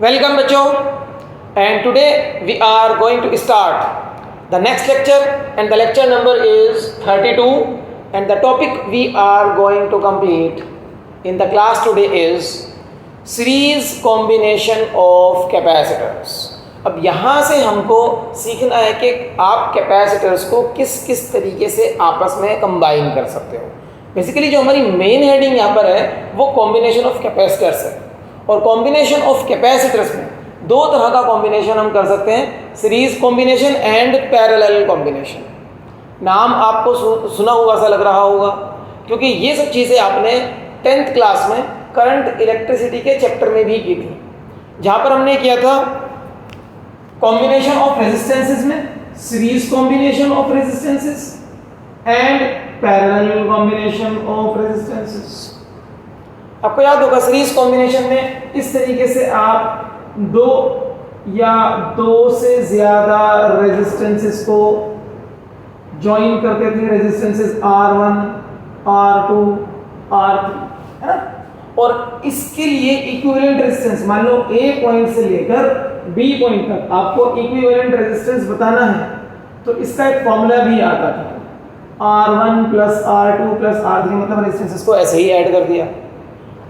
Welcome बच्चों, and today we are going to start the next lecture, and the lecture number is 32, and the topic we are going to complete in the class today is series combination of capacitors. अब यहाँ से हमको सीखना है कि आप capacitors को किस किस तरीके से आपस में कंबाइन कर सकते हो। बेसिकली जो हमारी मेन हेडिंग यहाँ पर है वो कॉम्बिनेशन ऑफ कैपेसिटर्स है, और कॉम्बिनेशन ऑफ कैपेसिटर्स में दो तरह का कॉम्बिनेशन हम कर सकते हैं, series combination and parallel combination. नाम आपको सुना हुआ सा लग रहा होगा, क्योंकि ये सब चीज़ें आपने 10th क्लास में करंट इलेक्ट्रिसिटी के चैप्टर में भी की थी, जहाँ पर हमने किया था कॉम्बिनेशन ऑफ रेजिस्टेंसेस में series combination of resistances and parallel combination of resistances. आपको याद होगा सीरीज कॉम्बिनेशन में इस तरीके से आप दो या दो से ज़्यादा रेजिस्टेंसेस को ज्वाइन करते थे, रेजिस्टेंसेस R1, R2, R3, है ना। और इसके लिए इक्विवेलेंट रेजिस्टेंस, मान लो A पॉइंट से लेकर B पॉइंट तक आपको इक्विवेलेंट रेजिस्टेंस बताना है, तो इसका एक फॉर्मूला भी आता था, R1 plus R2 plus R3, मतलब रेजिस्टेंसेस को ऐसे ही ऐड कर दिया।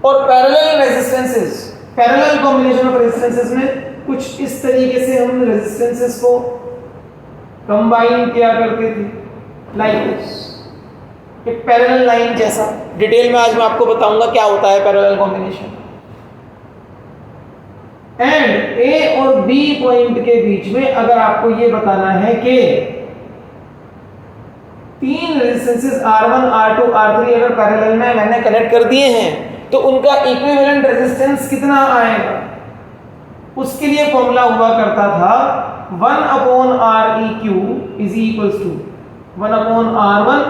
और parallel resistances, parallel combination of resistances में कुछ इस तरीके से हम रेजिस्टेंसेस को कंबाइन किया करते थे, लाइक दिस, एक पैरेलल लाइन जैसा। डिटेल में आज मैं आपको बताऊंगा क्या होता है पैरेलल कॉम्बिनेशन। एंड ए और बी पॉइंट के बीच में अगर आपको ये बताना है कि तीन रेजिस्टेंसेस R1, R2, R3 अगर पैरेलल में मैंने कनेक्ट कर दिए हैं तो उनका इक्विवेलेंट रेजिस्टेंस कितना आएगा, उसके लिए फॉर्मूला हुआ करता था 1/Req is equals to 1/R1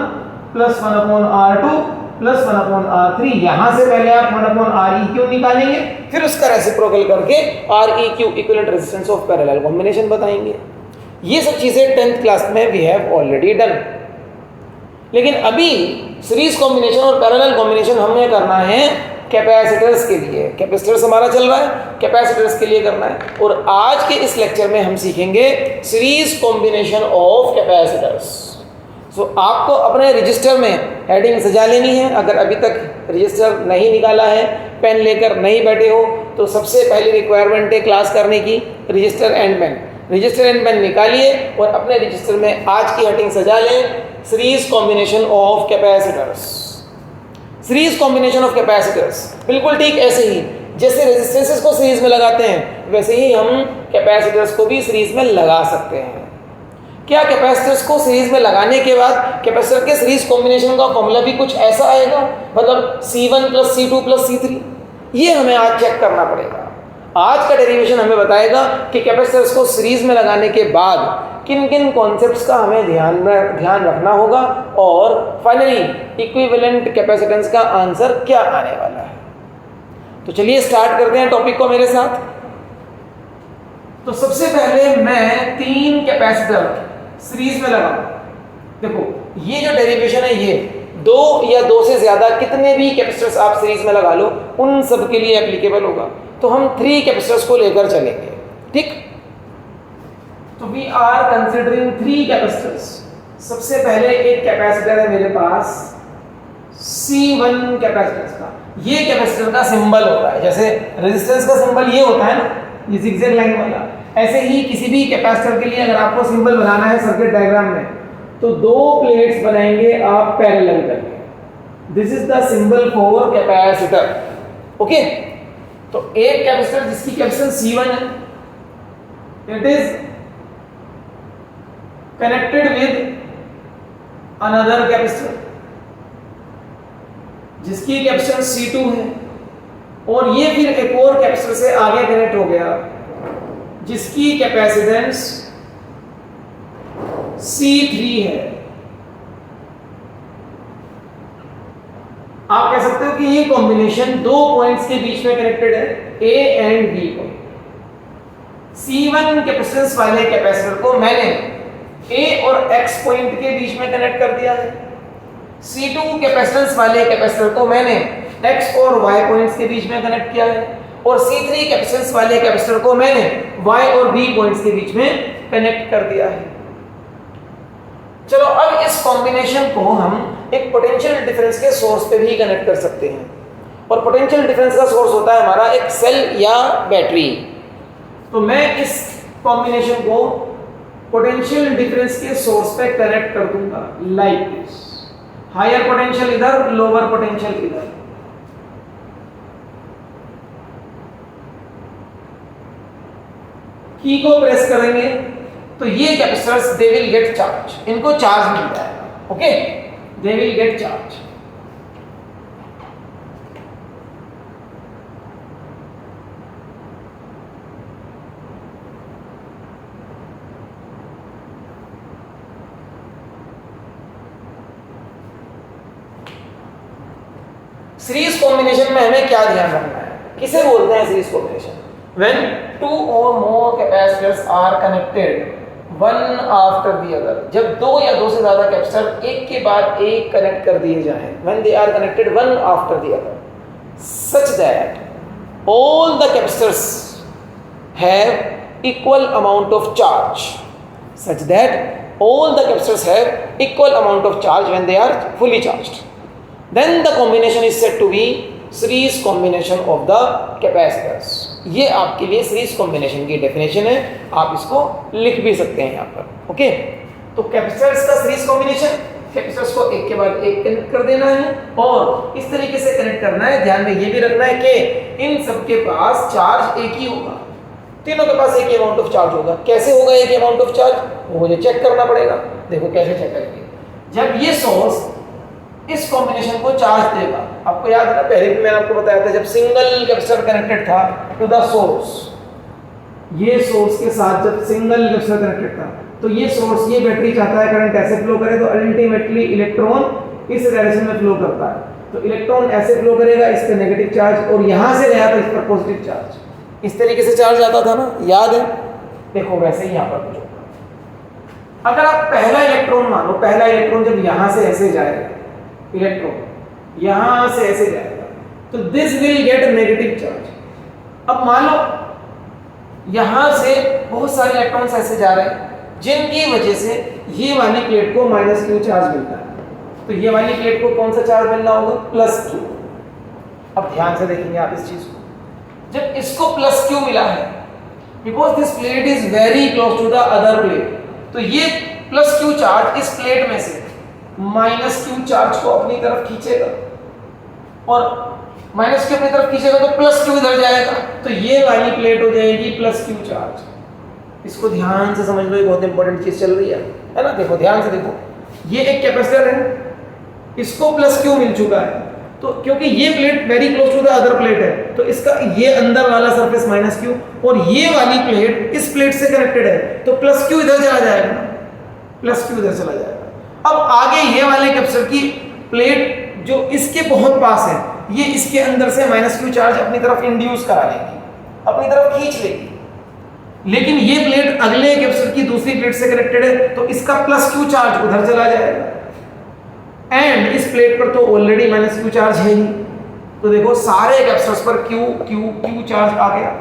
plus 1/R2 plus 1/R3। यहां से पहले आप 1/Req निकालेंगे, फिर उसका रेसिप्रोकल करके Req equivalent resistance of parallel combination बताएंगे। ये सब चीजें 10th क्लास में वी हैव ऑलरेडी डन। लेकिन अभी सीरीज कॉम्बिनेशन और पैरेलल कॉम्बिनेशन हमें करना है कैपेसिटर्स के लिए। कैपेसिटर्स हमारा चल रहा है, कैपेसिटर्स के लिए करना है। और आज के इस लेक्चर में हम सीखेंगे सीरीज कॉम्बिनेशन ऑफ कैपेसिटर्स। सो आपको अपने रजिस्टर में हेडिंग सजा लेनी है। अगर अभी तक रजिस्टर नहीं निकाला है, पेन लेकर नहीं बैठे हो, तो सबसे पहली रिक्वायरमेंट है क्लास करने की register and pen. Register and pen निकालिए और अपने रजिस्टर में आज की हेडिंग सजा लें, series combination of capacitors. Series combination of capacitors बिल्कुल ठीक ऐसे ही जैसे रेजिस्टेंसेस को सीरीज में लगाते हैं, वैसे ही हम कैपेसिटर्स को भी सीरीज में लगा सकते हैं। क्या कैपेसिटर्स को सीरीज में लगाने के बाद कैपेसिटर के सीरीज कॉम्बिनेशन का फॉर्मूला भी कुछ ऐसा आएगा, मतलब C1 plus C2 plus C3? ये हमें आज चेक करना पड़ेगा। आज का डेरिवेशन हमें बताएगा कि कैपेसिटर्स को सीरीज में लगाने के बाद किन किन कॉन्सेप्ट्स का हमें ध्यान रखना होगा, और फाइनली इक्विवेलेंट कैपेसिटेंस का आंसर क्या आने वाला है। तो चलिए स्टार्ट करते हैं टॉपिक को मेरे साथ। तो सबसे पहले मैं तीन कैपेसिटर सीरीज में लगाऊं। देखो ये जो डेरिवेशन है, ये दो या दो से ज्यादा कितने भी कैपेसिटर्स आप सीरीज में लगा लो, उन सब के लिए एप्लीकेबल होगा। तो हम 3 कैपेसिटर्स को लेकर चलेंगे, ठीक। तो वी आर कंसिडरिंग 3 कैपेसिटर्स। सबसे पहले एक कैपेसिटर है मेरे पास C1 कैपेसिटर का। ये कैपेसिटर का सिंबल होता है, जैसे रेजिस्टेंस का सिंबल ये होता है ना, ये जिगजैग लाइन वाला। ऐसे ही किसी भी कैपेसिटर के लिए अगर आपको सिंबल बनाना है सर्किट डायग्राम में, तो दो प्लेट्स बनाएंगे आप पैरेलल करके। This is the symbol for capacitor, okay. तो एक कैपेसिटर जिसकी कैपेसिटेंस C1 है, it is connected with another capacitor जिसकी कैपेसिटेंस C2 है, और ये फिर एक और कैपेसिटर से आगे कनेक्ट हो गया जिसकी कैपेसिटेंस C3 है। आप कह सकते हो कि ये कॉम्बिनेशन दो पॉइंट्स के बीच में कनेक्टेड है, A and B point. C1 capacitance वाले कैपेसिटर को मैंने A और X पॉइंट के बीच में कनेक्ट कर दिया है। C2 कैपेसिटेंस वाले कैपेसिटर को मैंने X और Y पॉइंट्स के बीच में कनेक्ट किया है। और C3 कैपेसिटेंस वाले कैपेसिटर को मैंने Y और B पॉइंट्स के बीच में कनेक्ट कर दिया है। चलो अब इस कॉम्बिनेशन को हम एक पोटेंशियल डिफरेंस के सोर्स पे भी कनेक्ट कर सकते हैं, और पोटेंशियल डिफरेंस का सोर्स होता है हमारा एक सेल या बैटरी। तो मैं इस कॉम्बिनेशन को पोटेंशियल डिफरेंस के सोर्स पे कनेक्ट कर दूंगा लाइक दिस, हायर पोटेंशियल इधर, लोअर पोटेंशियल इधर। की को प्रेस करेंगे तो ये capacitors they will get charge, इनको चार्ज मिल जाएगा। Okay, they will get charge. Series combination में हमें क्या ध्यान रखना है, किसे बोलते हैं series combination? When two or more capacitors are connected one after the other, जब दो या दो से ज्यादा कैपेसिटर एक के बाद एक कनेक्ट कर दिए जाएं, when they are connected one after the other, such that all the capacitors have equal amount of charge, such that all the capacitors have equal amount of charge when they are fully charged, then the combination is said to be series combination of the capacitors। ये आपके लिए series combination की definition है, आप इसको लिख भी सकते हैं यहाँ पर। ओके, तो कैपेसिटर्स का सीरीज कॉम्बिनेशन, कैपेसिटर्स को एक के बाद एक कनेक्ट कर देना है और इस तरीके से कनेक्ट करना है। ध्यान में ये भी रखना है कि इन सबके पास चार्ज एक ही होगा, तीनों के पास एक ही अमाउंट ऑफ चार्ज होगा। कैसे होगा एक ही अमाउंट ऑफ चार्ज, वो मुझे चेक करना पड़ेगा। देखो कैसे चेक करेंगे, जब ये सोर्स इस कॉम्बिनेशन को चार्ज देगा, आपको याद है ना, पहले भी मैंने आपको बताया था, जब सिंगल कैपेसिटर कनेक्टेड था टू द सोर्स, ये सोर्स के साथ जब सिंगल कैपेसिटर कनेक्टेड था, तो ये सोर्स, ये बैटरी चाहता है करंट ऐसे फ्लो करे, तो अल्टीमेटली इलेक्ट्रॉन इस डायरेक्शन में फ्लो करता है, तो इलेक्ट्रॉन ऐसे फ्लो करेगा, इस पे नेगेटिव चार्ज, और यहाँ से गया था इस पर पॉजिटिव चार्ज। इस तरीके से चार्ज आता था ना, याद है? देखो वैसे ही यहाँ पर कुछ होगा। अगर आप पहला इलेक्ट्रॉन मानो, पहला इलेक्ट्रॉन जब यहाँ से ऐसे जाएगा, इलेक्ट्रॉन यहां से ऐसे जाएगा, तो this will get negative charge. अब मान लो यहां से बहुत सारे इलेक्ट्रॉन्स ऐसे जा रहे हैं, जिनकी वजह से ये वाली प्लेट को -q चार्ज मिलता है, तो ये वाली प्लेट को कौन सा चार्ज मिलना होगा? +q। अब ध्यान से देखेंगे आप इस चीज को, जब इसको +q मिला है, because this plate is very close to the other plate, तो ये +q चार्ज इस प्लेट में से -q चार्ज को अपनी तरफ खींचेगा, और -q अपनी तरफ खींचेगा तो +q इधर जाएगा, तो ये वाली प्लेट हो जाएगी +q चार्ज। इसको ध्यान से समझ लो, ये बहुत इंपॉर्टेंट चीज चल रही है ना। देखो ध्यान से देखो, ये एक कैपेसिटर है, इसको +q मिल चुका है, तो क्योंकि ये plate very close to the other plate है, तो इसका ये अंदर वाला सरफेस -q, और ये वाली प्लेट इस प्लेट से कनेक्टेड है, तो +q इधर चला जाएगा, +q इधर चला जाएगा। अब आगे ये वाले कैपेसिटर की प्लेट जो इसके बहुत पास है, ये इसके अंदर से -q चार्ज अपनी तरफ इंड्यूस करा लेगी, अपनी तरफ खींच लेगी, लेकिन ये प्लेट अगले कैपेसिटर की दूसरी प्लेट से कनेक्टेड है, तो इसका +q चार्ज उधर चला जाएगा, एंड इस प्लेट पर तो ऑलरेडी -q चार्ज है ही, तो देखो सारे कैपेसिटर्स पर q चार्ज आ गया।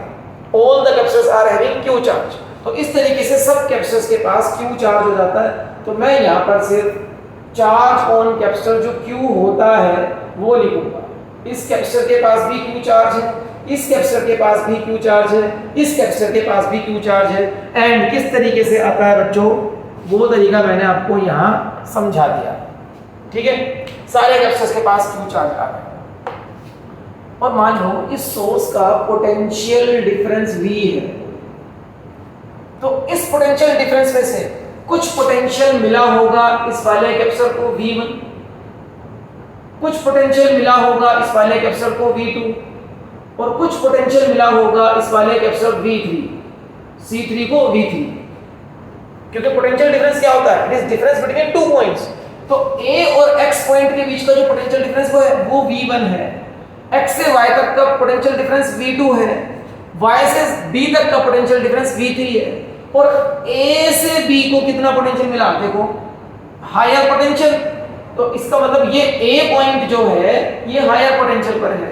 All the capacitors are having q charge, तो इस तरीके से सब कैपेसिटर्स के पास q चार्ज हो जाता है। तो मैं यहाँ पर सिर्फ चार्ज ऑन कैपेसिटर जो q होता है वो लिखूंगा। इस कैपेसिटर के पास भी q चार्ज है, इस कैपेसिटर के पास भी q चार्ज है, इस कैपेसिटर के पास भी q चार्ज है, एंड किस तरीके से आता है बच्चों, वो तरीका मैंने आपको यहाँ समझा दिया। ठीक है, सारे कैपेसिटर्स के पास q चार्ज आ गया। और मान लो इस सोर्स का पोटेंशियल डिफरेंस v है, तो इस पोटेंशियल डिफरेंस में से कुछ पोटेंशियल मिला होगा इस वाले कैपेसिटर को V1, कुछ पोटेंशियल मिला होगा इस वाले कैपेसिटर को V2, और कुछ पोटेंशियल मिला होगा इस वाले कैपेसिटर V3, C3 को V3, क्योंकि पोटेंशियल डिफरेंस क्या होता है? It is difference between two points. तो A और X पॉइंट के बीच का जो पोटेंशियल डिफरेंस वो V1 है, X से Y तक का पोटेंशियल डिफरेंस V2 है, Y से B तक का पोटेंशियल डिफरेंस V3 है, और A से B को कितना पोटेंशियल मिला? देखो हायर पोटेंशियल, तो इसका मतलब ये A पॉइंट जो है ये हायर पोटेंशियल पर है,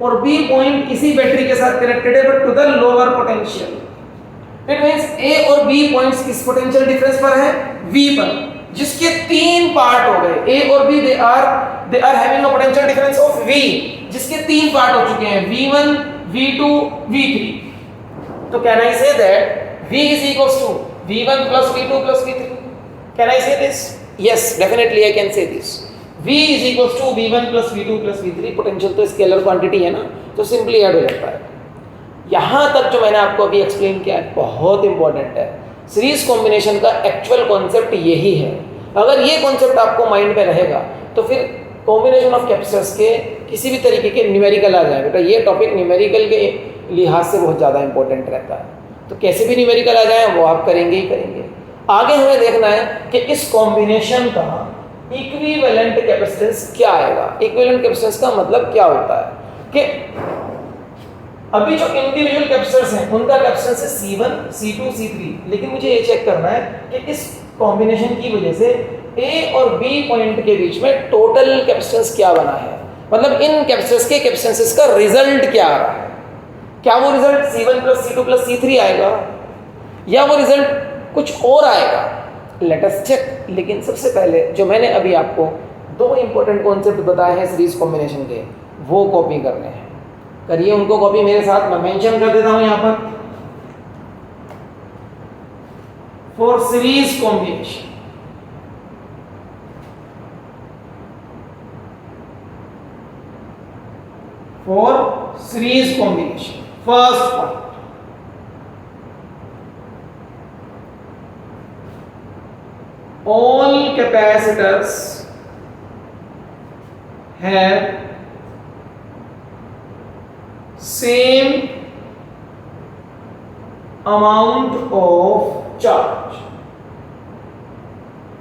और बी पॉइंट इसी बैटरी के साथ कनेक्टेड है but to the lower potential. It means A और बी पॉइंट्स किस पोटेंशियल डिफरेंस पर है? V पर, जिसके तीन पार्ट हो गए। ए और B they are having a potential difference of V, जिसके तीन पार्ट हो चुके हैं, V1 V2 V3। तो can I say that V is equals to V1 plus V2 plus V3? Can I say this? Yes, definitely I can say this. V is equals to V1 plus V2 plus V3। Potential तो scalar quantity है ना, तो simply add हो जाता है। यहाँ तक जो मैंने आपको अभी एक्सप्लेन किया है बहुत इंपॉर्टेंट है। सीरीज कॉम्बिनेशन का एक्चुअल कॉन्सेप्ट यही है। अगर ये कॉन्सेप्ट आपको माइंड में रहेगा तो फिर कॉम्बिनेशन ऑफ कैपेसिटर्स के किसी भी तरीके के न्यूमेरिकल आ जाए। बेटा ये टॉपिक न्यूमेरिकल के लिहाज से बहुत ज़्यादा इंपॉर्टेंट रहता है, तो कैसे भी न्यूमेरिकल आ जाए वो आप करेंगे ही करेंगे। आगे हमें देखना है कि इस कॉम्बिनेशन का इक्विवेलेंट कैपेसिटेंस क्या आएगा। इक्विवेलेंट कैपेसिटेंस का मतलब क्या होता है कि अभी जो इंडिविजुअल कैपेसिटर्स हैं उनका कैपेसिटेंस है C1 C2 C3, लेकिन मुझे ये चेक करना है कि इस कॉम्बिनेशन की वजह से A और B पॉइंट के बीच में टोटल कैपेसिटेंस क्या बना है, मतलब इन कैपेसिटर्स के कैपेसिटेंसेस का रिजल्ट क्या आ रहा है। क्या वो result C1 plus C2 plus C3 आएगा या वो रिजल्ट कुछ और आएगा? Let us check. लेकिन सबसे पहले जो मैंने अभी आपको दो इंपॉर्टेंट कॉन्सेप्ट बताए हैं सीरीज कॉम्बिनेशन के, वो कॉपी करने हैं। करिए उनको कॉपी मेरे साथ, मैं मेंशन कर देता हूं यहां पर। For series combination, for series combination, first point, all capacitors have same amount of charge।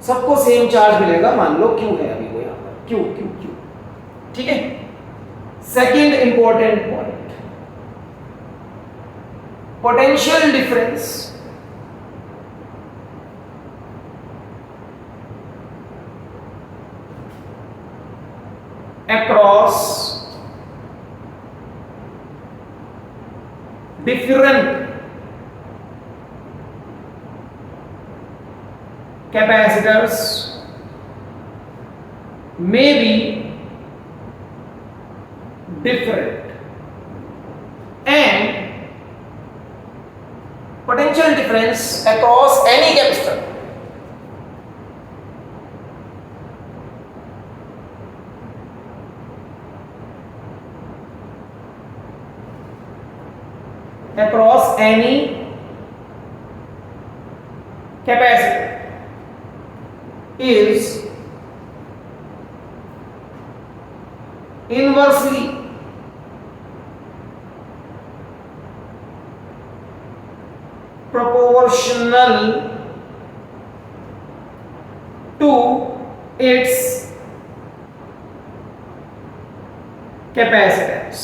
सबको सेम चार्ज मिलेगा, मान लो Q है अभी वो यहां पर, Q Q Q, ठीक है। Second important point, potential difference across different capacitors may be different, and potential difference across any capacitor across any capacitor is inversely proportional to its capacitance।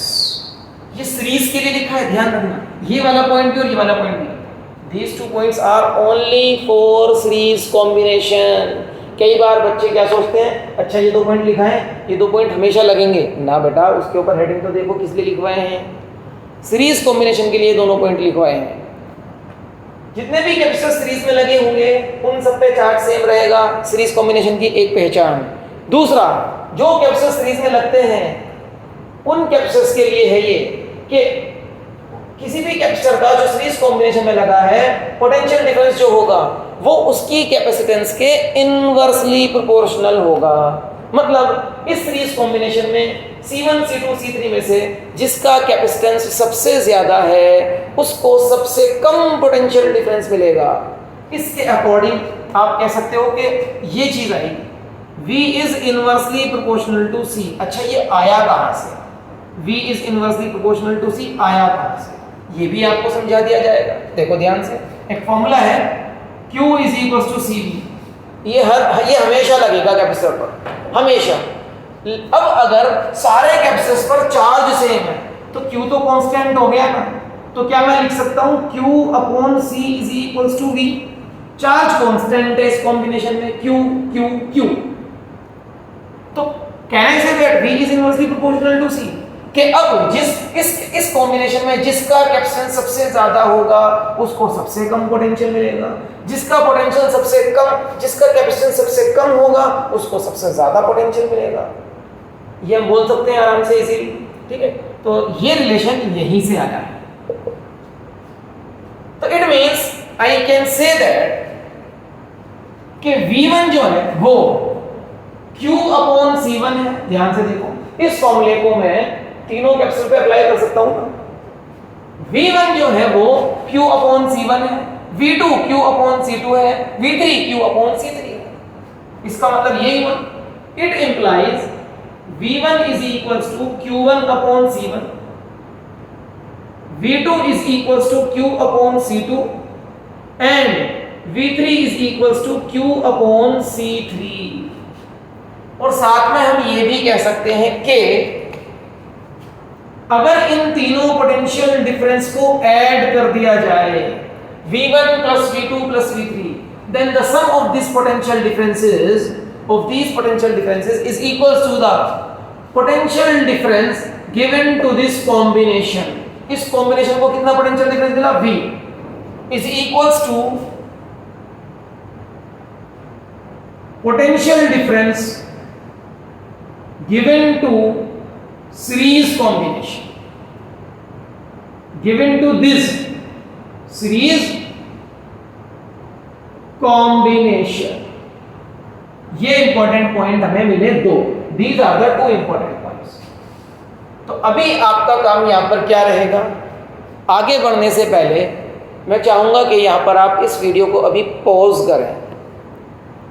ये सीरीज के लिए लिखा है, ध्यान रखना, ये वाला पॉइंट भी और ये वाला पॉइंट भी। These two points are only for series combination। कई बार बच्चे क्या सोचते हैं, अच्छा ये दो पॉइंट लिखा है, ये दो पॉइंट हमेशा लगेंगे ना। बेटा उसके ऊपर हेडिंग तो देखो किस लिए लिखवाए हैं, सीरीज कॉम्बिनेशन के लिए दोनों पॉइंट लिखवाए हैं। जितने भी कैपेसिटर सीरीज में लगे होंगे उन सब पे चार्ज सेम रहेगा, सीरीज कॉम्बिनेशन की एक पहचान। दूसरा, जो कैपेसिटर सीरीज में लगते हैं उन कैपेसिटर्स के लिए है ये कि किसी भी कैपेसिटर का जो सीरीज कॉम्बिनेशन में लगा है पोटेंशियल डिफरेंस जो होगा वो उसकी कैपेसिटेंस के इनवर्सली प्रोपोर्शनल होगा। मतलब इस सीरीज कॉम्बिनेशन में C1 C2 C3 में से जिसका कैपेसिटेंस सबसे ज्यादा है उसको सबसे कम पोटेंशियल डिफरेंस मिलेगा। इसके अकॉर्डिंग आप कह सकते हो कि ये चीज आएगी, V is inversely proportional to C। अच्छा ये आया कहां से, V is inversely proportional to C आया कहां से, ये भी आपको समझा दिया जाएगा। देखो ध्यान से, एक फॉर्मूला है Q is equals to CV। ये हमेशा लगेगा कैपेसिटर पर, हमेशा। अब अगर सारे कैपेसिटर्स पर चार्ज सेम है तो Q तो कांस्टेंट हो गया ना, तो क्या मैं लिख सकता हूं Q upon C is equals to V। Charge constant है इस कॉम्बिनेशन में, Q Q Q। तो can I say that V is inversely proportional to C? कि अब इस कॉम्बिनेशन में जिसका कैपेसिटेंस सबसे ज्यादा होगा उसको सबसे कम पोटेंशियल मिलेगा, जिसका कैपेसिटेंस सबसे कम होगा उसको सबसे ज्यादा पोटेंशियल मिलेगा। ये हम बोल सकते हैं आराम से इजीली, ठीक है। तो ये रिलेशन यहीं से आया है। तो it means I can say that कि V1 जो है वो Q/C1 है। ध्यान से देखो, इस फॉर्मूले को मैं तीनों कैपेसिटर पे अप्लाई कर सकता हूं ना। V1 जो है वो Q/C1 है, V2 Q/C2 है, V3 Q/C3 है। इसका मतलब यही हुआ, it implies V1 is equals to Q1/C1, V2 is equals to Q/C2 and V3 is equals to Q/C3। और साथ में हम ये भी कह सकते हैं कि अगर इन तीनों पोटेंशियल डिफरेंस को ऐड कर दिया जाए V1 plus V2 plus V3, then the sum of these potential differences is equals to the potential difference given to this combination। इस कॉम्बिनेशन को कितना पोटेंशियल डिफरेंस मिला? V is equals to potential difference given to series combination, given to this series combination। ये important point हमें मिले दो। These are the two important points। तो अभी आपका काम यहां पर क्या रहेगा? आगे बढ़ने से पहले मैं चाहूंगा कि यहां पर आप इस वीडियो को अभी पॉज करें,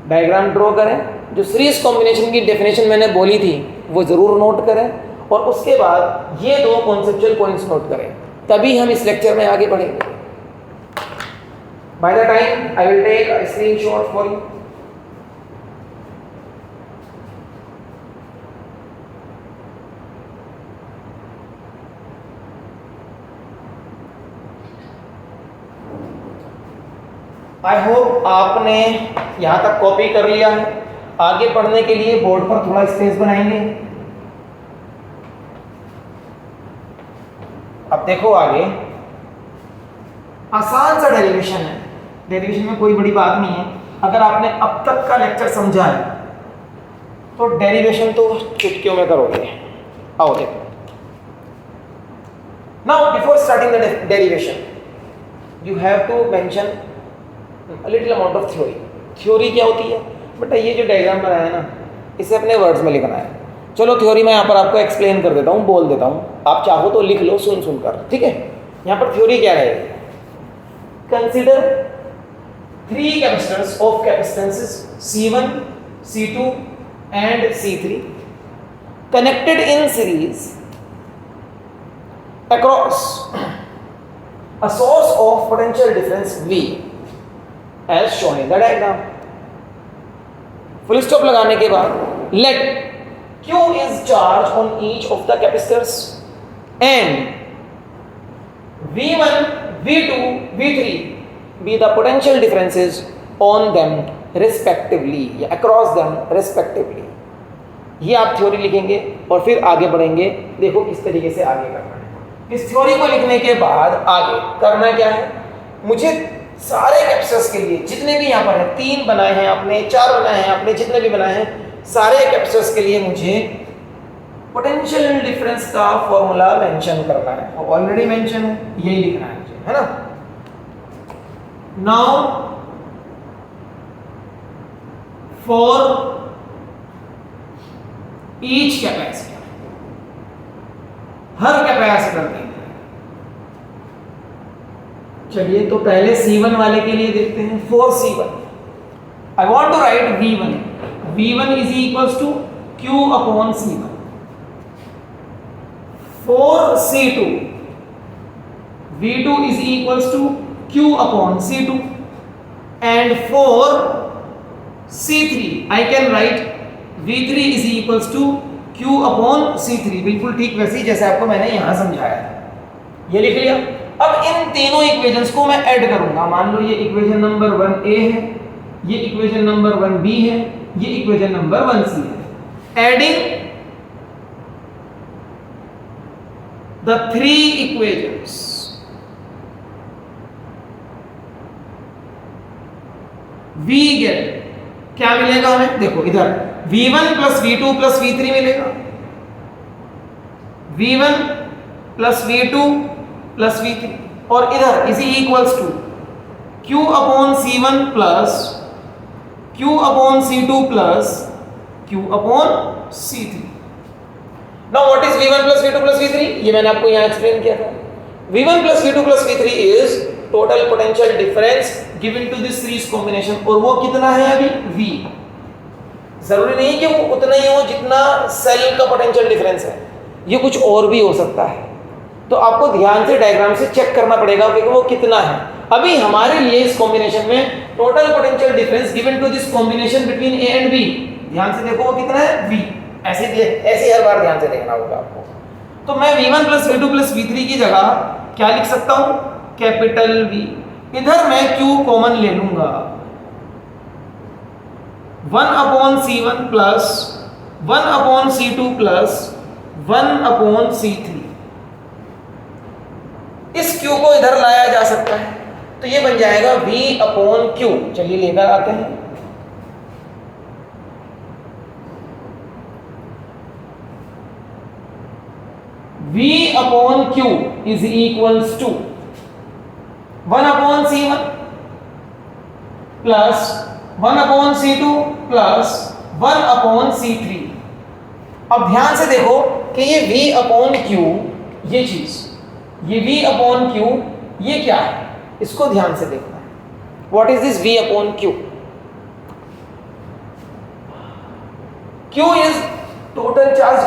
डायग्राम ड्रॉ करें, जो सीरीज कॉम्बिनेशन की डेफिनेशन मैंने बोली थी वो ज़रूर नोट करें, और उसके बाद ये दो कॉन्सेप्चुअल पॉइंट्स नोट करें, तभी हम इस लेक्चर में आगे बढ़ेंगे। By the time I will take a screenshot for you. I hope आपने यहाँ तक कॉपी कर लिया है। आगे पढ़ने के लिए बोर्ड पर थोड़ा स्पेस बनाएंगे। अब देखो आगे आसान सा डेरिवेशन है, डेरिवेशन में कोई बड़ी बात नहीं है। अगर आपने अब तक का लेक्चर समझा है तो डेरिवेशन तो चुटकियों में करोगे। आओ देखो। Now before starting the derivation you have to mention a little amount of theory। Theory क्या होती है बेटा? ये जो डायग्राम बनाया है ना, इसे अपने वर्ड्स में लिखना है। चलो थ्योरी मैं यहाँ पर आपको एक्सप्लेन कर देता हूँ, बोल देता हूँ, आप चाहो तो लिख लो सुनकर, ठीक है। यहाँ पर थ्योरी क्या रहेगी? Consider 3 capacitors of capacitances C1, C2 and C3 connected in series across a source of potential difference V as shown in the diagram। Full stop लगाने के बाद let Q is charge on each of the capacitors and V1, V2, V3 be the potential differences on them respectively या across them respectively। ये आप theory लिखेंगे और फिर आगे बढ़ेंगे। देखो किस तरीके से आगे करना है। इस थ्योरी को लिखने के बाद आगे करना क्या है? मुझे सारे कैपेसिटर्स के लिए जितने भी यहाँ पर हैं, 3 बनाए हैं आपने, 4 बनाए हैं आपने, जितने भी बनाए हैं सारे कैपेसिटर्स के लिए मुझे पोटेंशियल डिफरेंस का फॉर्मूला मेंशन करना है। वो ऑलरेडी मेंशन है, यही लिखना है मुझे, है ना। Now for each capacitor, her capacitor के, चलिए तो पहले C1 वाले के लिए देखते हैं। For C1 I want to write V1 is equals to Q/C1। For C2 V2 is equals to Q/C2 and for C3 I can write V3 is equals to Q/C3। बिल्कुल ठीक वैसे ही जैसे आपको मैंने यहां समझाया था, ये लिख लिया। अब इन तीनों इक्वेशंस को मैं ऐड करूंगा। मान लो ये इक्वेशन नंबर 1A है, ये इक्वेशन नंबर 1B है, ये इक्वेशन नंबर 1C है। Adding the three equations we get, क्या मिलेगा हमें? देखो इधर v1 plus v2 plus v3 मिलेगा, v1 plus v2 plus v3, और इधर is equals to q upon c1 plus q upon c2 plus q upon c3। Now what is v1 plus v2 plus v3? ये मैंने आपको यहां explain किया था। v1 plus v2 plus v3 is total potential difference given to this series combination, और वो कितना है अभी? v। जरूरी नहीं कि वो उतना ही हो जितना सेल का पोटेंशियल डिफरेंस है, ये कुछ और भी हो सकता है। तो आपको ध्यान से डायग्राम से चेक करना पड़ेगा कि वो कितना है। अभी हमारे लिए इस कॉम्बिनेशन में total potential difference given to this combination between A and B, ध्यान से देखो वो कितना है? v। ऐसे हर बार ध्यान से देखना होगा आपको। तो मैं v1 plus v2 plus v3 की जगह क्या लिख सकता हूं? Capital V। इधर मैं q कॉमन ले लूंगा, 1 upon c1 plus 1 upon c2 plus 1 upon c3। इस q को इधर लाया जा सकता है, तो ये बन जाएगा v अपॉन q। चलिए लेकर आते हैं। v upon q is equals to 1 upon c1 plus 1 upon c2 plus 1 upon c3। अब ध्यान से देखो कि ये v अपॉन q, ये चीज, ये v अपॉन q, ये क्या है? इसको ध्यान से देखना है। What is this v upon q? q is total charge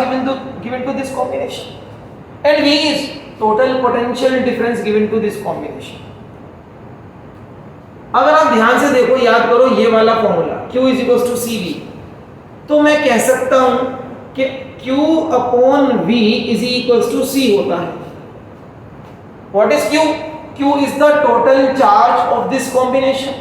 given to this combination and v is total potential difference given to this combination। अगर आप ध्यान से देखो, याद करो ये वाला formula q is equal to cv, तो मैं कह सकता हूं कि q upon v is equal to c होता है। What is q? q is the total charge of this combination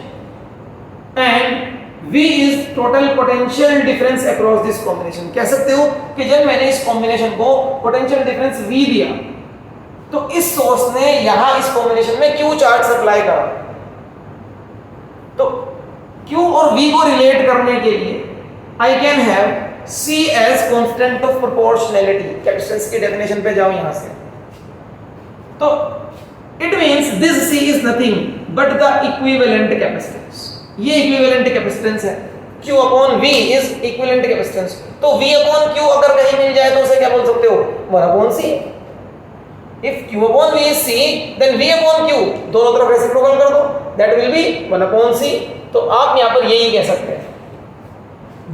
and v is total potential difference across this combination. कह सकते हो कि जब मैंने इस कॉम्बिनेशन को पोटेंशियल डिफरेंस v दिया, तो इस सोर्स ने यहां इस कॉम्बिनेशन में q चार्ज सप्लाई करा। तो q और v को रिलेट करने के लिए I can have c as constant of proportionality। Capacitance की डेफिनेशन पे जाओ यहां से, तो it means this c is nothing but the equivalent capacitance। ये इक्विवेलेंट कैपेसिटेंस है। q upon v is equivalent capacitance. तो v अपॉन q अगर कहीं मिल जाए तो उसे क्या बोल सकते हो? 1 upon c। If q upon v is c, then v upon q दोनों तरफ रेसिप्रोकल कर दो, that will be 1 upon c। तो आप यहाँ पर यही कह सकते हैं,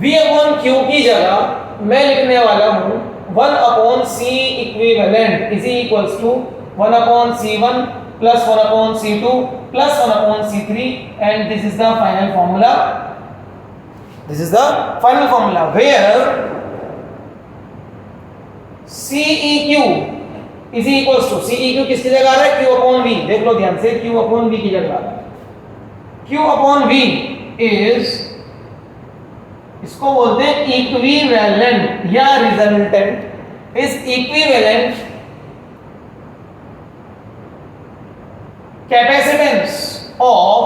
v upon q की जगह मैं लिखने वाला हूँ 1 upon c equivalent is equals to 1 upon c1 plus 1 upon c2 plus 1 upon c3, and this is the final formula। This is the final formula where CEQ is equals to CEQ किसकी जगह आ रहा है? q upon v। देख लो ध्यान से, q upon v की जगह आ रहा है। q अपॉन v इज, इसको बोलते हैं इक्विवेलेंट या resultant, is equivalent capacitance of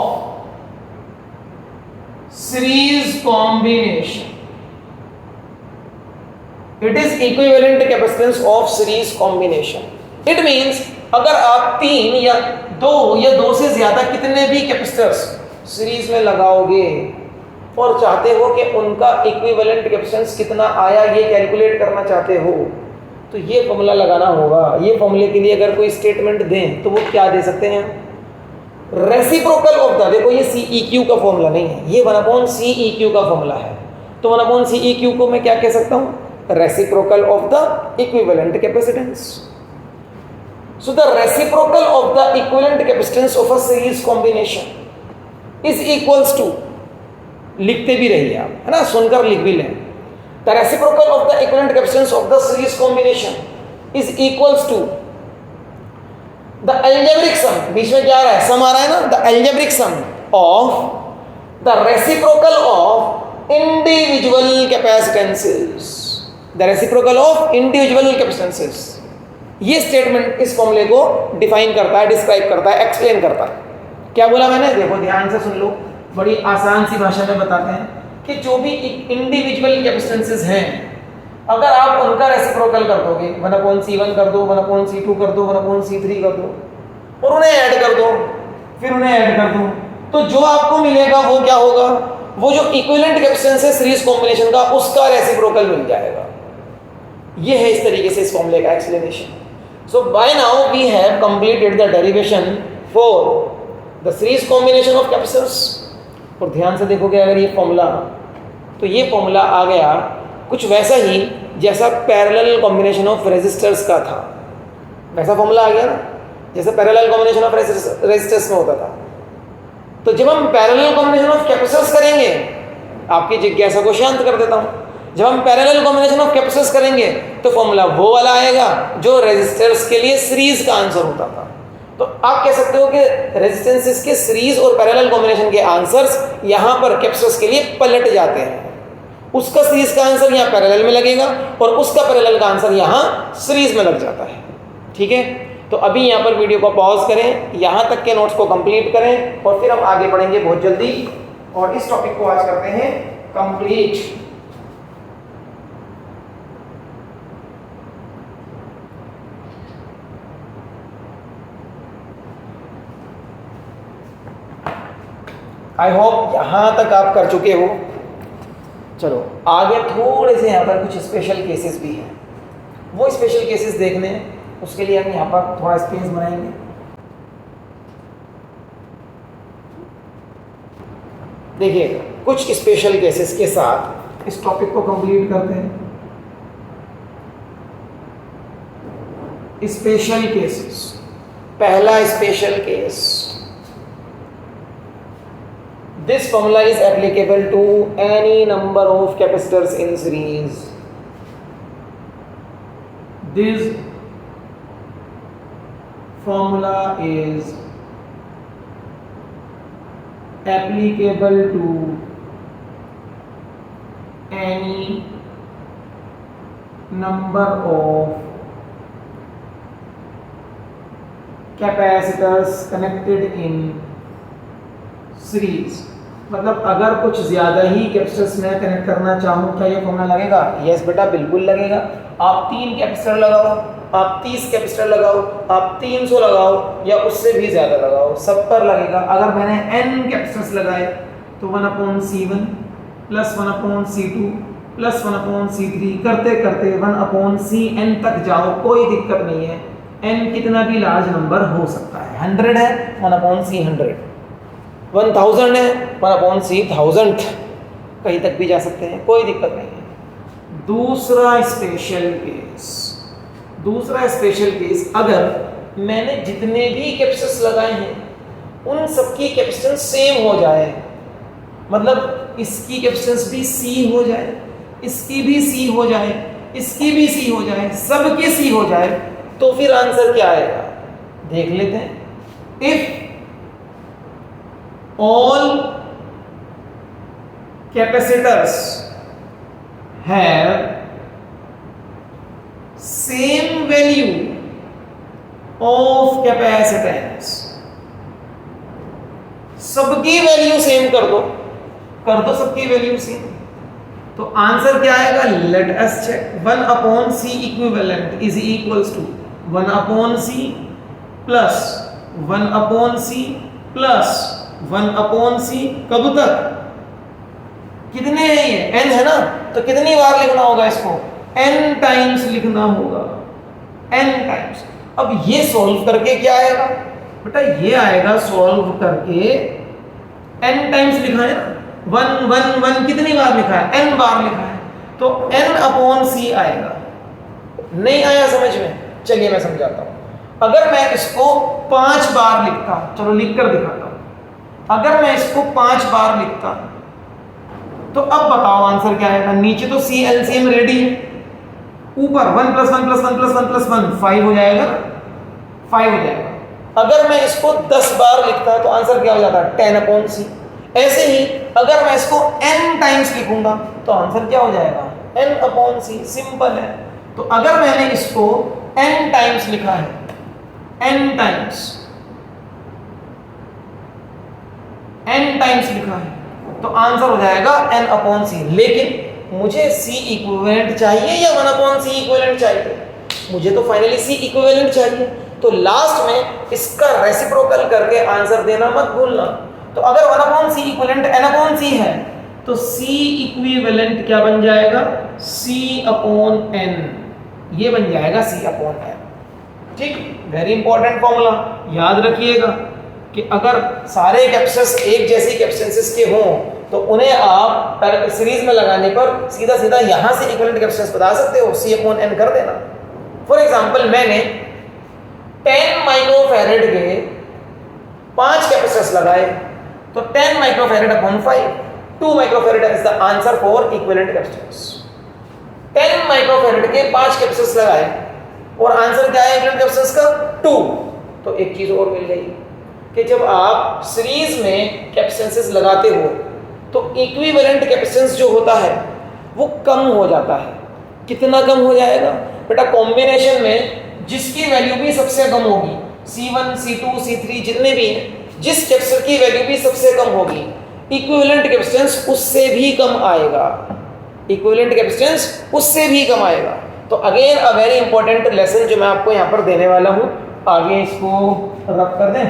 series combination. It is equivalent capacitance of series combination। It means अगर आप 3 या 2 से ज्यादा कितने भी कैपेसिटर्स सीरीज में लगाओगे और चाहते हो कि उनका इक्विवेलेंट कैपेसिटेंस कितना आया ये कैलकुलेट करना चाहते हो, तो ये फॉर्मूला लगाना होगा। ये फॉर्मूले के लिए अगर कोई स्टेटमेंट दें तो वो क्या दे सकते हैं? रेसिप्रोकल ऑफ द, देखो ये CEQ का फॉर्मूला नहीं है, ये 1/CEQ का फॉर्मूला है। तो 1/CEQ को मैं क्या कह सकता हूँ? Reciprocal of the equivalent capacitance। So the reciprocal of the equivalent capacitance of a series combination is equals to, लिखते भी रहिए आप, है ना, सुनकर लिख भी लें। The reciprocal of the equivalent capacitance of the series combination is equals to the algebraic sum, बीच में क्या आ रहा है? सम आ रहा है ना, the algebraic sum of the reciprocal of individual capacitances। The reciprocal of individual capacitances ये स्टेटमेंट इस फॉर्मूले को डिफाइन करता है, डिस्क्राइब करता है, एक्सप्लेन करता है। क्या बोला मैंने? देखो ध्यान से सुन लो, बड़ी आसान सी भाषा में बताते हैं कि जो भी इंडिविजुअल कैपेसिटेंसेस हैं, अगर आप उनका रेसिप्रोकल कर दोगे, 1/C1 कर दो, 1/C2 कर दो, 1/C3 कर दो और उन्हें ऐड कर दो, फिर उन्हें ऐड कर दो, तो जो आपको मिलेगा वो क्या होगा? वो जो इक्विवेलेंट कैपेसिटेंस है सीरीज कॉम्बिनेशन का, उसका रेसिप्रोकल मिल जाएगा। ये है इस तरीके से इस फॉर्मूले का explanation. So by now we have completed the derivation for the series combination of capacitors. और ध्यान से देखोगे अगर ये फॉर्मूला, तो ये फॉर्मूला आ गया कुछ वैसा ही जैसा पैरेलल कॉम्बिनेशन ऑफ रेजिस्टर्स का था। वैसा फॉर्मूला आ गया ना, जैसे पैरेलल कॉम्बिनेशन ऑफ रेजिस्टर्स में होता था। तो जब हम पैरेलल कॉम्बिनेशन ऑफ कैपेसिटर्स करेंगे, आपकी जिज्ञासा को शांत कर देता हूं, जब हम पैरेलल कॉम्बिनेशन ऑफ कैपेसिटर्स करेंगे तो फॉर्मूला वो वाला आएगा जो रेजिस्टर्स के लिए सीरीज का आंसर होता था। तो आप कह सकते हो कि रेजिस्टेंसेस के सीरीज और पैरेलल कॉम्बिनेशन के आंसर्स यहां पर कैपेसिटर्स के लिए पलट जाते हैं। उसका सीरीज का आंसर यहाँ पैरेलल में लगेगा और उसका पैरेलल का आंसर यहाँ सीरीज में लग जाता है। ठीक है, तो अभी यहाँ पर वीडियो को पॉज करें, यहाँ तक के नोट्स को कंप्लीट करें और फिर हम आगे बढ़ेंगे बहुत जल्दी और इस टॉपिक को आज करते हैं कंप्लीट। आई होप यहाँ तक आप कर चुके हो। चलो आगे थोड़े से यहाँ पर कुछ स्पेशल केसेस भी हैं, वो स्पेशल केसेस देखने हैं, उसके लिए हम यहाँ पर थोड़ा स्पेस बनाएंगे। देखिए कुछ स्पेशल केसेस के साथ इस टॉपिक को कंप्लीट करते हैं। स्पेशल केसेस, पहला special case, this formula is applicable to any number of capacitors in series. This formula is applicable to any number of capacitors connected in series. मतलब अगर कुछ ज़्यादा ही कैपेसिटर्स में कनेक्ट करना चाहूँ, क्या ये फॉर्मूला लगेगा? यस बेटा बिल्कुल लगेगा। आप 3 कैपेसिटर लगाओ, आप 30 कैपेसिटर लगाओ, आप 300 लगाओ या उससे भी ज़्यादा लगाओ, सब पर लगेगा। अगर मैंने n कैपेसिटर्स लगाए तो 1/C1 plus 1/C2 plus 1/C3 करते करते 1/Cn तक जाओ, कोई दिक्कत नहीं है। n कितना भी लार्ज नंबर हो सकता है। 100 है 1/C100, 1000 है 1/C1000, कहीं तक भी जा सकते हैं, कोई दिक्कत नहीं है। दूसरा स्पेशल केस, अगर मैंने जितने भी कैपेसिटर्स लगाए हैं उन सबकी कैपेसिटेंस सेम हो जाए, मतलब इसकी कैपेसिटेंस भी C हो जाए, इसकी भी C हो जाए, इसकी भी C हो जाए, सबकी C हो जाए, तो फिर आंसर क्या आएगा देख लेते हैं। If all capacitors have same value of capacitance, सबकी वैल्यू सेम कर दो सबकी वैल्यू सेम, तो आंसर क्या आएगा? Let us check. 1/C equivalent is equals to 1/C plus 1/C plus 1/C, कब तक? कितने हैं ये? n है ना, तो कितनी बार लिखना होगा इसको? n टाइम्स लिखना होगा, n टाइम्स। अब ये सॉल्व करके क्या आएगा बेटा? ये आएगा सॉल्व करके n टाइम्स लिखा है ना, 1 1 1 कितनी बार लिखा है? n बार लिखा है, तो n/C आएगा। नहीं आया समझ में? चलिए मैं समझाता हूं। अगर मैं इसको 5 बार लिखता, चलो लिख कर दिखाता हूं। अगर मैं इसको 5 बार लिखता तो अब बताओ आंसर क्या आएगा? नीचे तो C LCM रेडी है, ऊपर 1 + 1 + 1 + 1 + 1 5 हो जाएगा, 5 हो जाएगा। अगर मैं इसको 10 बार लिखता तो आंसर क्या हो जाता? 10/C। ऐसे ही अगर मैं इसको n टाइम्स लिखूंगा तो आंसर क्या हो जाएगा? n/C। सिंपल है। तो अगर मैंने इसको n टाइम्स लिखा है, n टाइम्स लिखा है, तो आंसर हो जाएगा n अपॉन सी। लेकिन मुझे c इक्विवेलेंट चाहिए या 1 अपॉन सी इक्विवेलेंट चाहिए? मुझे तो फाइनली c इक्विवेलेंट चाहिए। तो लास्ट में इसका रेसिप्रोकल करके आंसर देना मत भूलना। तो अगर 1 upon C equivalent n upon C है तो c इक्विवेलेंट क्या बन जाएगा? c अपॉन n, ये बन जाएगा c अपॉन n। ठीक, वेरी इंपॉर्टेंट फॉर्मूला याद रखिएगा कि अगर सारे कैपेसिटर्स एक जैसी कैपेसिटेंसेस के हों तो उन्हें आप सीरीज में लगाने पर सीधा सीधा यहां से इक्विवेलेंट कैपेसिटेंस बता सकते हो, c अपॉन n कर देना। फॉर एग्जांपल मैंने 10 माइक्रोफैरेड के 5 कैपेसिटर्स लगाए तो 10 microfarad upon 5, 2 microfarad is the answer for equivalent capacitance. 10 microfarad के 5 कैपेसिटर्स लगाए और आंसर क्या है इक्विवेलेंट कैपेसिटेंस का? 2। तो एक चीज और मिल गई कि जब आप सीरीज में कैपेसिटेंसेस लगाते हो तो इक्विवेलेंट कैपेसिटेंस जो होता है वो कम हो जाता है। कितना कम हो जाएगा बेटा? कॉम्बिनेशन में जिसकी वैल्यू भी सबसे कम होगी, C1 C2 C3 जितने भी हैं, जिस कैपेसिटर की वैल्यू भी सबसे कम होगी, इक्विवेलेंट कैपेसिटेंस उससे भी कम आएगा। इक्विवेलेंट कैपेसिटेंस उससे भी कम आएगा। तो again a very important lesson जो मैं आपको यहाँ पर देने वाला हूँ, आगे इसको रब कर दें।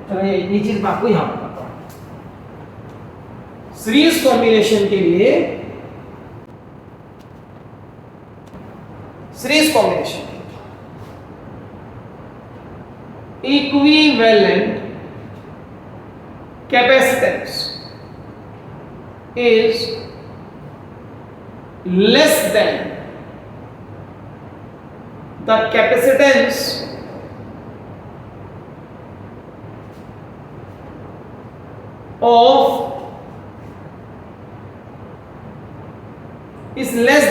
चलो ये चीज मैं आपको यहाँ पर बताता हूँ। सीरीज कॉम्बिनेशन के लिए, series combination equivalent capacitance is less than the capacitance of is less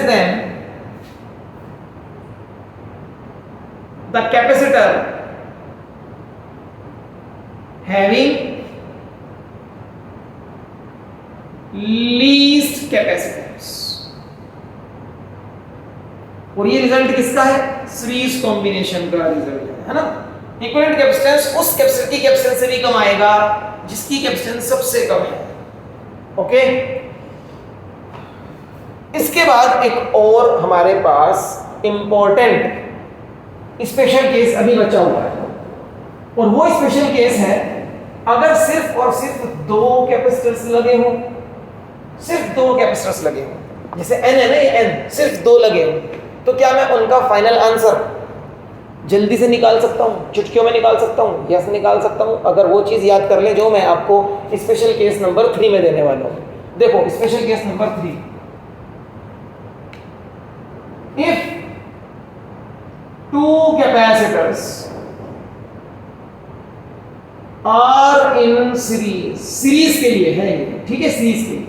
than the capacitor having least capacitance। और ये रिजल्ट किसका है? सीरीज कॉम्बिनेशन का रिजल्ट है ना। इक्विवेलेंट कैपेसिटेंस उस कैपेसिटर की कैपेसिटेंस से भी कम आएगा जिसकी कैपेसिटेंस सबसे कम है। ओके, इसके बाद एक और हमारे पास इंपॉर्टेंट स्पेशल केस अभी बचा हुआ है, और वो स्पेशल केस है अगर सिर्फ और सिर्फ 2 कैपेसिटर्स लगे हो, सिर्फ 2 कैपेसिटर्स लगे हो, जैसे n है ना, ये n सिर्फ 2 लगे हो, तो क्या मैं उनका फाइनल आंसर जल्दी से निकाल सकता हूँ? चुटकियों में निकाल सकता हूँ? यस निकाल सकता हूँ। अगर वो चीज़ याद कर ले जो मैं आपको स्पेशल केस नंबर 3 में देने वाला हूँ। देखो special case number 3, if 2 capacitors are in series, series के लिए है ये, ठीक है, सीरीज के लिए,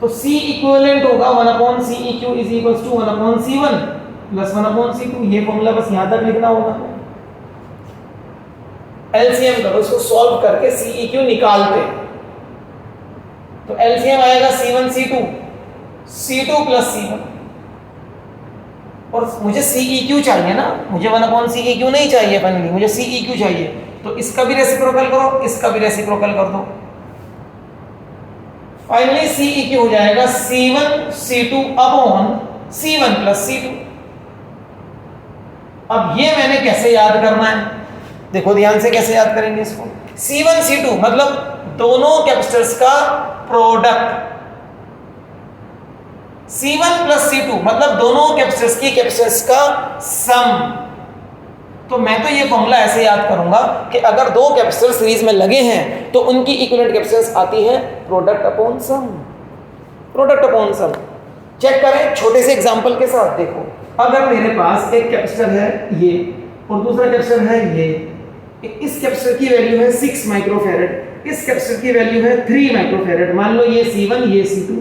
तो C इक्विवेलेंट होगा 1 upon Ceq is equals to 1 upon C1 plus 1 upon C2। ये फॉर्मूला बस यहां तक लिखना होगा। एलसीएम करो, इसको सॉल्व करके Ceq निकालते, तो एलसीएम आएगा C1 C2 C2 plus C1, और मुझे Ceq चाहिए ना, मुझे 1 अपॉन Ceq नहीं चाहिए, फाइनली मुझे Ceq चाहिए। तो इसका भी रेसिप्रोकल करो, इसका भी रेसिप्रोकल कर दो, फाइनली Ceq हो जाएगा C1 C2 upon C1 plus C2। अब ये मैंने कैसे याद करना है? देखो ध्यान से कैसे याद करेंगे इसको। C1 C2 मतलब दोनों कैपेसिटर्स का प्रोडक्ट, C1 प्लस C2 मतलब दोनों कैपेसिटर्स की कैपेसिटेंस का सम। तो मैं तो ये फॉर्मूला ऐसे याद करूंगा कि अगर 2 कैपेसिटर सीरीज में लगे हैं तो उनकी इक्विवेलेंट कैपेसिटेंस आती है प्रोडक्ट अपॉन सम, प्रोडक्ट अपॉन सम। चेक करें छोटे से एग्जांपल के साथ। देखो अगर मेरे पास एक कैपेसिटर है ये और दूसरा कैपेसिटर है ये, इस कैपेसिटर की वैल्यू है 6 माइक्रोफैरेड, इस कैपेसिटर की वैल्यू है 3 माइक्रोफैरेड, मान लो ये C1 ये C2,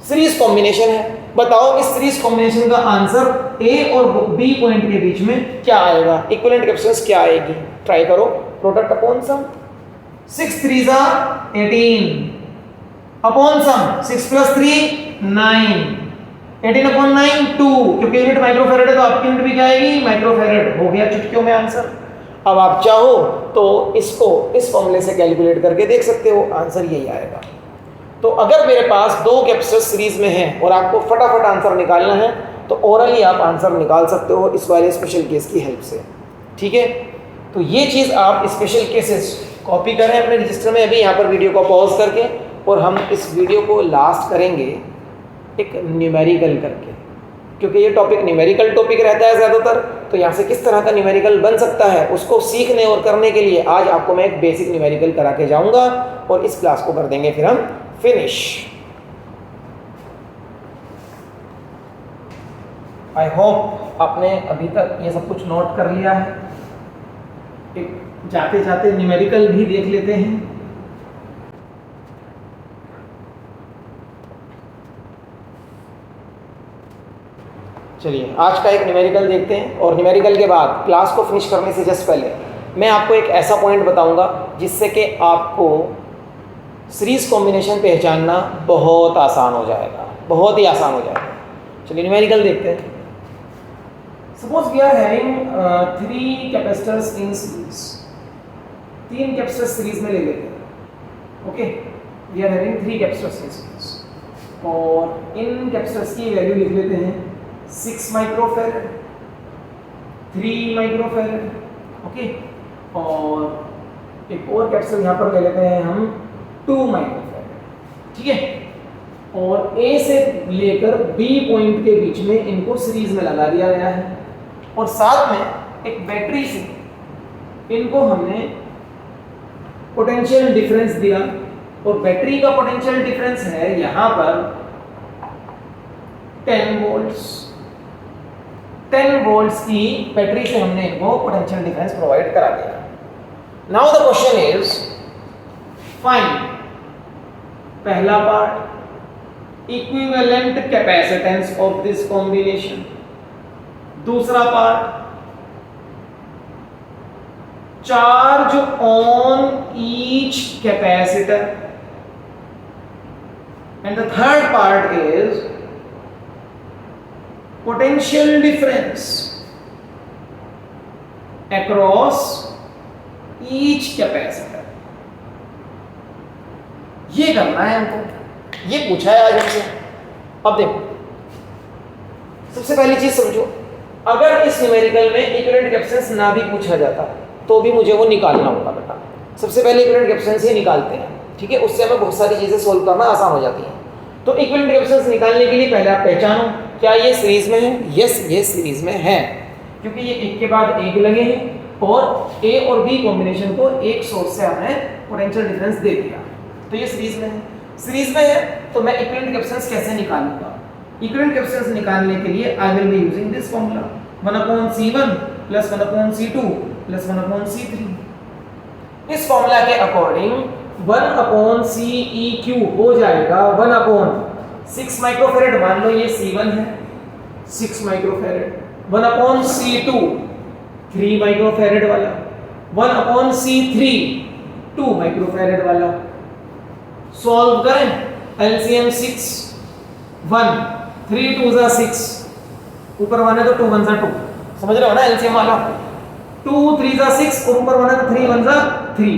सीरीज कॉम्बिनेशन है। बताओ इस सीरीज कॉम्बिनेशन का आंसर A और B पॉइंट के बीच में क्या आएगा? इक्विवेलेंट कैपेसिटेंस क्या आएगी? ट्राई करो, प्रोडक्ट अपॉन सम। 6 3 18, अपॉन सम 6 + 3 9, 18/9 2, क्योंकि यूनिट माइक्रोफेरेड है तो आपकी यूनिट भी क्या आएगी माइक्रोफेरेड। हो गया चुटकियों में आंसर। अब आप चाहो तो इसको इस फॉर्मूले से कैलकुलेट करके देख सकते हो, आंसर यही आएगा। तो अगर मेरे पास 2 कैपेसिटर सीरीज में हैं और आपको फटाफट आंसर निकालना है तो ओरली आप आंसर निकाल सकते हो इस वाले स्पेशल केस की हेल्प से, ठीक है। तो ये चीज़ आप स्पेशल केसेस कॉपी करें अपने रजिस्टर में, अभी यहाँ पर वीडियो को पॉज करके, और हम इस वीडियो को लास्ट करेंगे एक न्यूमेरिकल करके, क्योंकि ये टॉपिक न्यूमेरिकल टॉपिक रहता है ज़्यादातर। तो यहाँ से किस तरह का न्यूमेरिकल बन सकता है उसको सीखने और करने के लिए आज आपको मैं एक बेसिक न्यूमेरिकल करा के जाऊँगा और इस क्लास को कर देंगे फिर हम फिनिश। आई होप आपने अभी तक ये सब कुछ नोट कर लिया है। एक जाते जाते न्यूमेरिकल भी देख लेते हैं। चलिए आज का एक न्यूमेरिकल देखते हैं, और न्यूमेरिकल के बाद क्लास को फिनिश करने से जस्ट पहले मैं आपको एक ऐसा पॉइंट बताऊंगा जिससे कि आपको सीरीज कॉम्बिनेशन पहचानना बहुत आसान हो जाएगा, बहुत ही आसान हो जाएगा। चलिए न्यूमेरिकल देखते हैं। Suppose we are having 3 capacitors in series, 3 capacitors series में ले लेते हैं। Okay, we are having 3 capacitors in series, और इन कैपेसिटर्स की वैल्यू लिख लेते हैं 6 माइक्रोफेरेड, 3 माइक्रोफेरेड, ओके, और एक और कैपेसिटर यहाँ पर ले लेते हैं हम 2 माइक्रोफेरेड, ठीक है। और A से लेकर B पॉइंट के बीच में इनको सीरीज में लगा दिया गया है, और साथ में एक बैटरी से इनको हमने पोटेंशियल डिफरेंस दिया, और बैटरी का पोटेंशियल डिफरेंस है यहाँ पर 10 वोल्ट्स। 10 वोल्ट्स की बैटरी से हमने इनको पोटेंशियल डिफरेंस प्रोवाइड करा दिया। Now the question is find, पहला part equivalent capacitance of this combination, दूसरा part charge on each capacitor, and the third part is potential difference across each capacitor। ये करना है हमको, ये पूछा है आज हमसे। अब देखो, सबसे पहली चीज समझो, अगर इस न्यूमेरिकल में इक्विवेलेंट कैपेसिटेंस ना भी पूछा जाता तो भी मुझे वो निकालना होगा बेटा। सबसे पहले इक्विवेलेंट कैपेसिटेंस ही निकालते हैं, ठीक है, उससे हमें बहुत सारी चीजें सोल्व करना आसान हो जाती हैं। तो इक्विवेलेंट कैपेसिटेंस निकालने के लिए पहले आप पहचानो क्या ये सीरीज में है। यस, ये सीरीज में है, क्योंकि ये एक के बाद एक लगे हैं, और A और B कॉम्बिनेशन को एक सोर्स से हमने पोटेंशियल डिफरेंस दे दिया, तो ये सीरीज में है। सीरीज में है तो मैं इक्विवेलेंट कैपेसिटेंस कैसे निकालूंगा? इक्विवेलेंट कैपेसिटेंस निकालने के लिए I will be using this formula 1/C1 + 1/C2 + 1/C3। इस फॉर्मूला के अकॉर्डिंग 1/CEQ हो जाएगा 1/6 माइक्रोफेरेड, मान लो ये C1 है 6 माइक्रोफेरेड, 1/C2 3 माइक्रोफेरेड वाला, 1/C3 2 माइक्रोफेरेड वाला। सॉल्व करें, LCM 6 1 3 2 6, ऊपर 1 है तो 2 1 2, समझ रहे हो ना LCM वाला। 2 3 6 और ऊपर 1 है तो 3 1 3,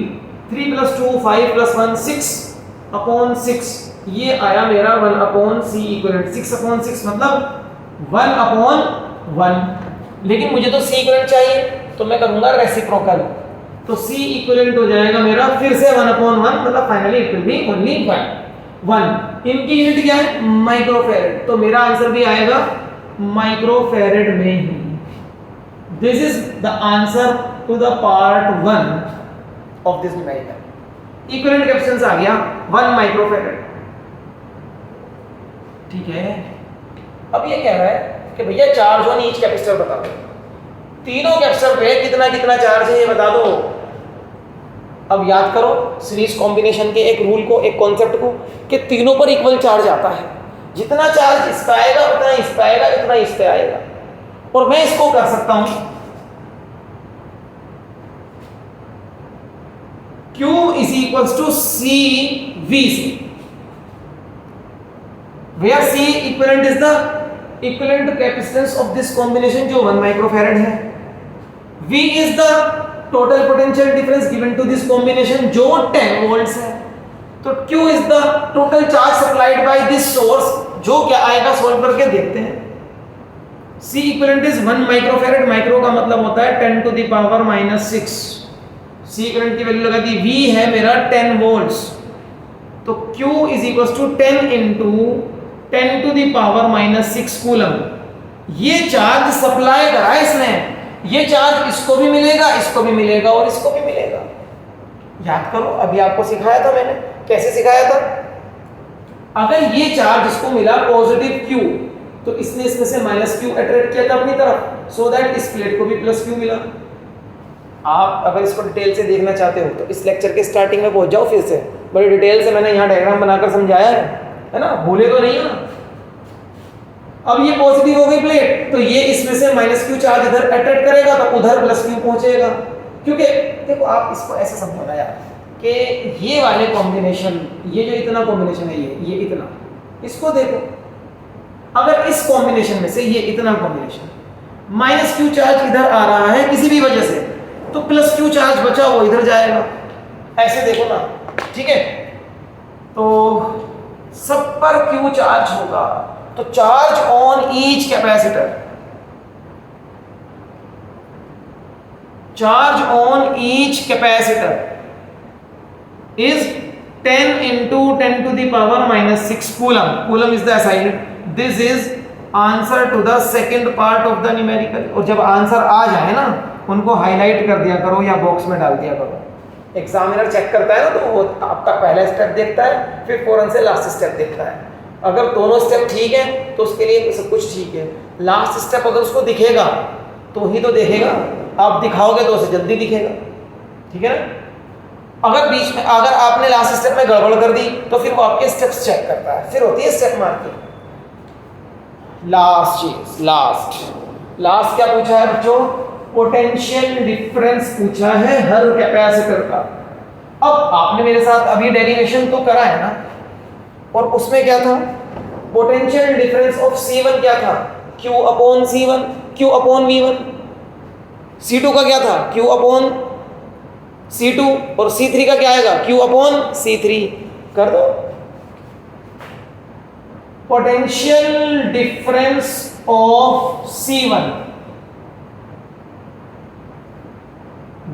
3 + 2 5 + 1 6/6, ये आया मेरा 1/C इक्विवेलेंट। 6/6 मतलब 1/1, लेकिन मुझे तो C इक्विवेलेंट चाहिए तो मैं करूंगा रेसिप्रोकल, तो C इक्विवेलेंट हो जाएगा मेरा फिर से 1/1, मतलब finally it will be only 1। इनकी यूनिट क्या है? माइक्रोफेरेड, तो मेरा आंसर भी आएगा माइक्रोफेरेड में ही। This is the answer to the part 1 of this numerical. Equivalent capacitance आ गया 1 माइक्रोफेरेड, ठीक है। अब ये कह रहा है कि भैया चार्ज ऑन ईच कैपेसिटर बता दो, तीनों कैपेसिटर पे कितना कितना चार्ज है ये बता दो। अब याद करो सीरीज कॉम्बिनेशन के एक रूल को, एक कॉन्सेप्ट को, कि तीनों पर इक्वल चार्ज आता है। जितना चार्ज इस पे आएगा उतना इस पे आएगा, इतना इस पे आएगा। और मैं इसको कर सकता हूं Q = CVC, where C equivalent is the equivalent capacitance of this combination जो 1 माइक्रोफैरड है। V is the total potential difference given to this combination जो 10 volts है। तो Q is the total charge supplied by this source जो क्या आएगा solve करके देखते हैं। C equivalent is 1 microfarad, micro का मतलब होता है 10 to the power -6। C equivalent की वैल्यू लगा दी, V है मेरा 10 volts, तो Q is equals to 10 into 10 to the power -6 coulomb. ये चार्ज सप्लाई करा इसने, ये चार्ज इसको भी मिलेगा, इसको भी मिलेगा और इसको भी मिलेगा। याद करो अभी आपको सिखाया था मैंने, कैसे सिखाया था? अगर ये चार्ज इसको मिला पॉजिटिव Q, तो इसने इसमें से -Q अट्रैक्ट किया था अपनी तरफ, सो दैट इस प्लेट को भी +Q मिला। आप अगर इसको डिटेल से देखना चाहते हो तो इस लेक्चर के स्टार्टिंग में पहुंच जाओ, फिर से बड़ी डिटेल से मैंने यहाँ डायग्राम बनाकर समझाया है ना, भूले तो नहीं हो। अब ये पॉजिटिव हो गई प्लेट, तो ये इसमें से -Q चार्ज इधर अट्रैक्ट करेगा तो उधर +Q पहुंचेगा। क्योंकि देखो आप इसको ऐसे समझना यार कि ये वाले कॉम्बिनेशन, ये जो इतना कॉम्बिनेशन है, ये इतना, इसको देखो, अगर इस कॉम्बिनेशन में से ये इतना कॉम्बिनेशन -Q चार्ज इधर आ रहा है किसी भी वजह से, तो +Q चार्ज बचा वो इधर जाएगा। ऐसे देखो ना, ठीक है? तो सब पर Q चार्ज होगा, तो charge on each capacitor, charge on each capacitor is 10 into 10 to the power -6 coulomb. Coulomb is the SI unit. This is answer to the second part of the numerical. और जब answer आ जाए ना, उनको highlight कर दिया करो या box में डाल दिया करो। एग्जामिनर चेक करता है ना, तो वो आपका पहला स्टेप देखता है, फिर फौरन से लास्ट स्टेप देखता है। अगर दोनों स्टेप ठीक है तो उसके लिए सब कुछ ठीक है। लास्ट स्टेप अगर उसको दिखेगा तो ही तो देखेगा, आप दिखाओगे तो उसे जल्दी दिखेगा, ठीक है ना? अगर बीच में अगर आपने लास्ट स्टेप में गड़बड़ कर दी तो फिर वो आपके स्टेप्स चेक करता है, फिर होती है स्टेप मार्किंग। लास्ट चीज, लास्ट क्या पूछा है बच्चों? पोटेंशियल डिफरेंस पूछा है हर कैपेसिटर का। अब आपने मेरे साथ अभी डेरिवेशन तो करा है ना, और उसमें क्या था? पोटेंशियल डिफरेंस ऑफ C1 क्या था? Q upon C1, Q upon V1। C2 का क्या था? Q अपॉन C2, और C3 का क्या आएगा? Q upon C3। कर दो। Potential difference of C1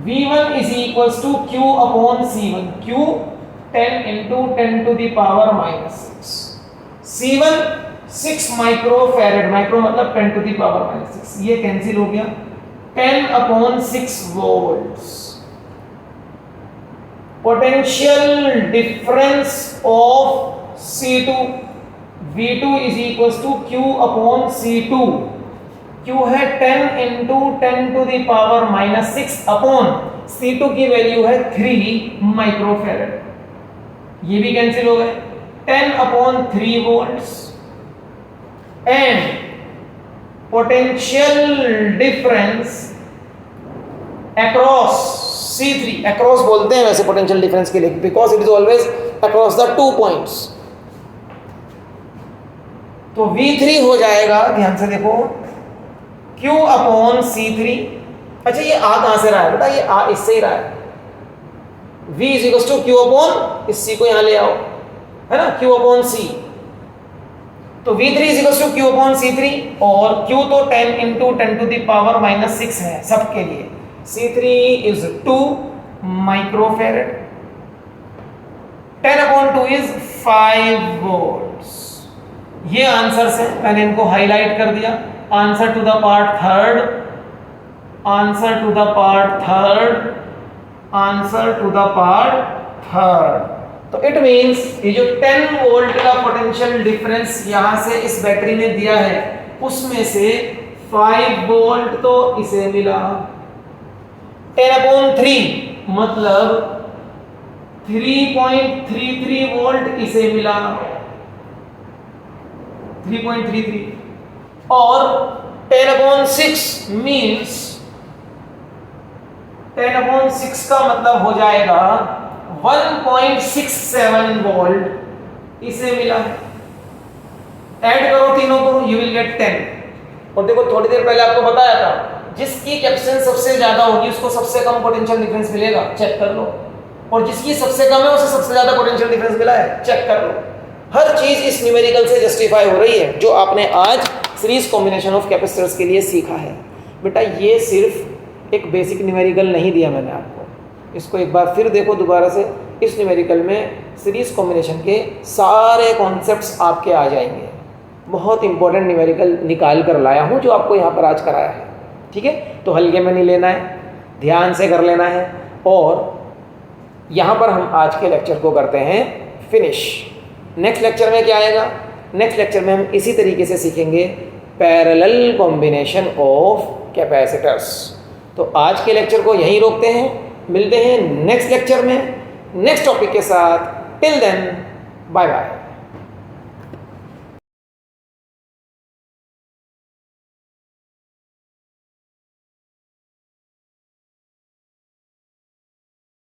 V1 is equals to Q upon C1, Q 10 into 10 to the power -6। C1 6 microfarad, micro मतलब 10 to the power -6, ये कैंसिल हो गया। 10 upon 6 volts। Potential difference of C2 V2 is equals to Q upon C2। Q है 10 into 10 to the power -6 upon C2 की value है 3 microfarad, ये भी cancel हो गए। 10 upon 3 volts and potential difference across C3, across बोलते हैं वैसे पोटेंशियल डिफरेंस के लिए, because it is always across the 2 points। तो V3 हो जाएगा, ध्यान से देखो, Q अपॉन C3। अच्छा ये आ कहां से रहा है बेटा? ये आ इससे ही रहा है। V is equal to Q upon इस C को यहां ले आओ, है ना, Q अपॉन C। तो V3 is equal to Q upon C3, और Q तो 10 into 10 to the power -6 है सबके लिए। C3 is 2 microfarad, 10 upon 2 is 5 volts। ये आंसर्स हैं, मैंने इनको हाईलाइट कर दिया। Answer to the part third, answer to the part third, answer to the part third. तो इट मींस ये जो 10 वोल्ट का पोटेंशियल डिफरेंस यहां से इस बैटरी ने दिया है, उसमें से 5 वोल्ट तो इसे मिला। 10 upon 3 मतलब 3.33 वोल्ट इसे मिला, 3.33, और 10 upon 6 मीन्स 10 upon 6 का मतलब हो जाएगा 1.67 वोल्ट इसे मिला है। ऐड करो तीनों को, यू विल गेट 10। और देखो थोड़ी देर पहले आपको बताया था, जिसकी कैपेसिटेंस सबसे ज्यादा होगी उसको सबसे कम पोटेंशियल डिफरेंस मिलेगा, चेक कर लो। और जिसकी सबसे कम है उसे सबसे ज्यादा पोटेंशियल डिफरेंस मिला है, चेक कर लो। हर चीज इस न्यूमेरिकल से जस्टिफाई हो रही है जो आपने आज सीरीज कॉम्बिनेशन ऑफ कैपेसिटर्स के लिए सीखा है। बेटा ये सिर्फ एक बेसिक न्यूमेरिकल नहीं दिया मैंने आपको, इसको एक बार फिर देखो दोबारा से। इस न्यूमेरिकल में सीरीज कॉम्बिनेशन के सारे कॉन्सेप्ट्स आपके आ जाएंगे। बहुत इंपॉर्टेंट न्यूमेरिकल निकाल कर लाया हूँ जो आपको यहाँ पर आज कराया है, ठीक है। तो हल्के में नहीं लेना है, ध्यान से कर लेना है। और यहाँ पर हम आज के लेक्चर को करते हैं फिनिश। नेक्स्ट लेक्चर में क्या आएगा? नेक्स्ट लेक्चर में हम इसी तरीके से सीखेंगे पैरेलल कॉम्बिनेशन ऑफ कैपेसिटर्स। तो आज के लेक्चर को यहीं रोकते हैं, मिलते हैं नेक्स्ट लेक्चर में नेक्स्ट टॉपिक के साथ। Till then bye bye.